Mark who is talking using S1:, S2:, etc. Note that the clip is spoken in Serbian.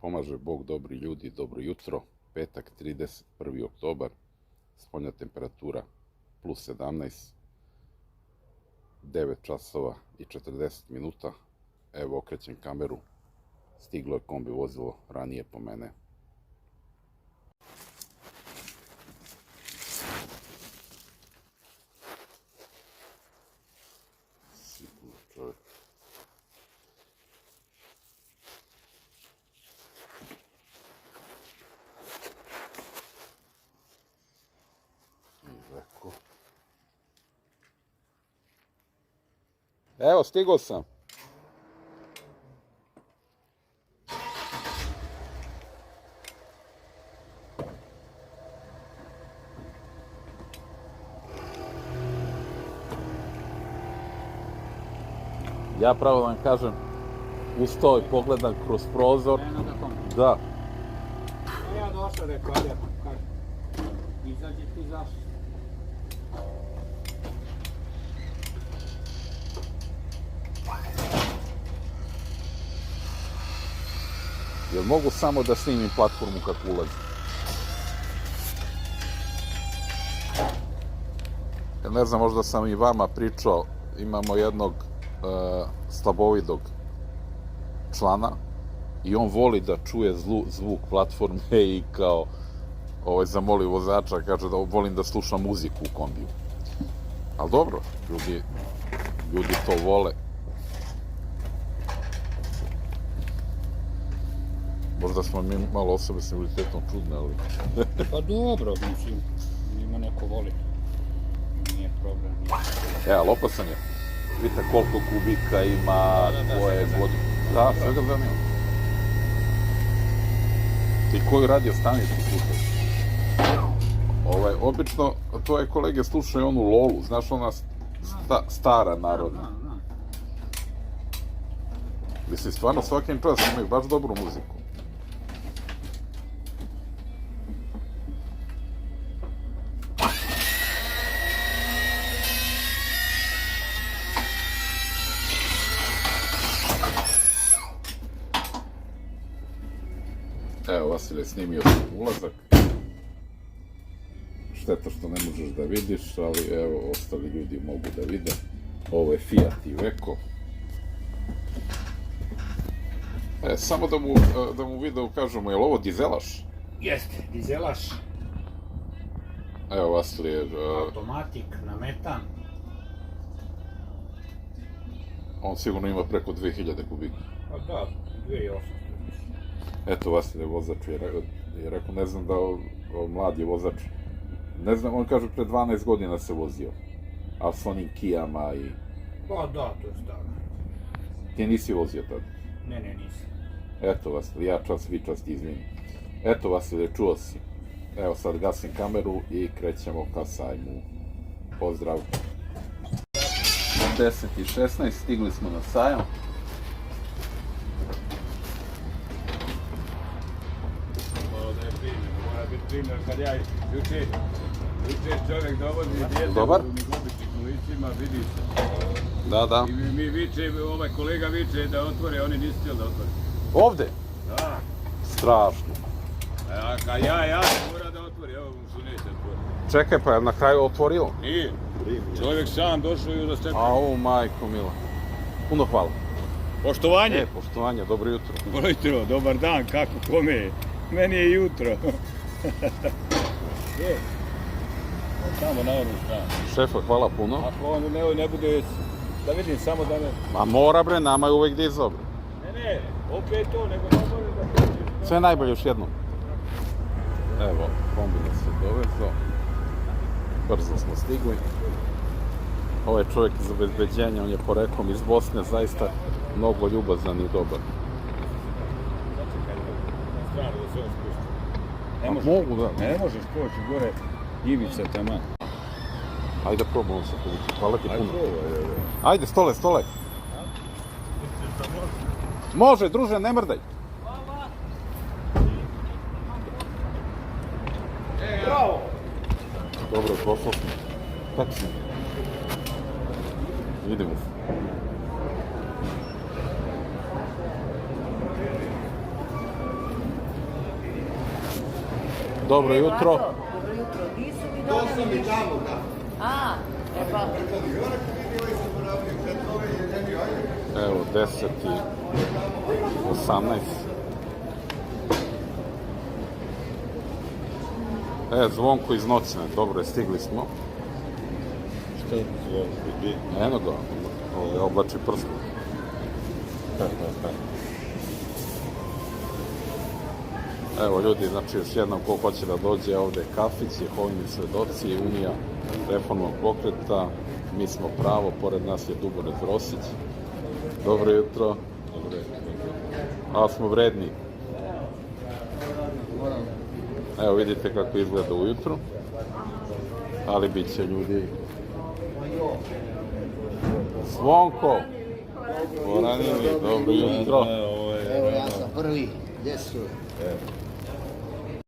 S1: pomaže Bog, dobri ljudi, dobro jutro. Petak, 31. oktobar, spoljna temperatura plus 17, 9 časova i 40 minuta. Evo, okrećem kameru, stiglo je kombi vozilo ranije po mene. Sigurno čovjek. Evo, stigao sam. Ja pravo vam kažem, ustao i pogledam kroz prozor. Da.
S2: Ja došao, rekao, ajde, kaže, izađi ti zašto.
S1: Jel mogu samo da snimim platformu kako ulazi? Ja ne znam, možda sam i vama pričao, imamo jednog slabovidog člana i on voli da čuje zvuk platforme i kao zamoli vozača, kaže da volim da slušam muziku u kombiju. Ali dobro, ljudi to vole. Možda smo mi malo osobe s invaliditetom čudne, ali...
S2: Pa dobro, mislim, ima neko voli. Nije problem.
S1: Ali opasan je. Vidite koliko kubika ima, koje vode. Da, sve ga zanima. I koju radio stanicu slušaju? Obično, tvoje kolege slušaju onu Lolu, znaš, ona stara narodna. Mislim, stvarno svakim čas imaju baš dobru muziku. Evo, Vasilj je snimio ulazak. Šteta što ne možeš da vidiš, ali evo, ostali ljudi mogu da vide. Ovo je Fiat Iveco. Samo da mu video kažemo, je li ovo dizelaš?
S2: Jeste, dizelaš.
S1: Evo, Vasilj je...
S2: Automatik na metan.
S1: On sigurno ima preko 2000 kubika.
S2: Pa da, 2800.
S1: Eto, Vasilj je vozač, je rekao, ne znam da mlad je vozač, ne znam, on kaže pre 12 godina se vozio, a s onim Kijama i...
S2: Pa da, to je staro.
S1: Ti nisi vozio tada?
S2: Ne, nisam.
S1: Eto, Vasilj, ja čast, vi čast, izvini. Eto, Vasilj, čuo si. Evo, sad gasim kameru i krećemo ka sajmu. Pozdrav. 10:16, stigli smo na sajam.
S3: Primjer, kad ja juče čovjek dovodi djete u običnim kolicima, vidi se.
S1: Da.
S3: I mi viče, ovaj kolega viče da otvore, oni nisu htjeli da otvore.
S1: Ovde?
S3: Da.
S1: Strašno.
S3: A ja mora da otvori, evo mu su neće otvori.
S1: Čekaj, pa je na kraju otvorio?
S3: Nije. Čovjek sam došao i da stepe.
S1: Au, majko mila. Puno hvala.
S3: Poštovanje.
S1: Poštovanje, dobro jutro.
S3: Dobro jutro, dobar dan, kako, kome je? Meni je jutro. Samo na onu stranu.
S1: Šefe, hvala puno.
S3: Ako on ne bude, da vidim samo da ne...
S1: Ma mora bre, nama je uvek dizao bre.
S3: Ne, opet to, nego ne može da prođe.
S1: Sve najbolje još jednom. Evo, kombina se dovezao. Brzo smo stigli. Ovaj čovjek iz obezbeđenja, on je poreklom iz Bosne, zaista mnogo ljubazan i dobar.
S3: Strano da se on spusti.
S1: Mogu, da.
S3: Ne možeš poći gore, Ivica tamo.
S1: Ajde probamo se povući, hvala ti puno. Ajde, stole. Može, druže, ne mrdaj.
S2: Bravo!
S1: Dobro, prošlo smo. Kako smo? Idemo. Dobro jutro.
S4: Dobro jutro. Di su mi dole?
S3: sam i tamo, da.
S4: A, e pa,
S1: Evo, 10 i 18. Zvonko iz Noćne, dobro je, stigli smo.
S3: Šta zvonko, gdje?
S1: Eno ga, oblači prstu. Evo ljudi, znači još jednom ko hoće da dođe ovde kafić, Jehovini svedoci, Unija reformnog pokreta, mi smo pravo, pored nas je Dubonez Rosić. Dobro jutro.
S3: Dobro je.
S1: Ali smo vredni. Evo vidite kako izgleda ujutru. Ali bit će ljudi. Zvonko! Poranili, dobro jutro.
S5: Evo ja sam prvi, gdje su?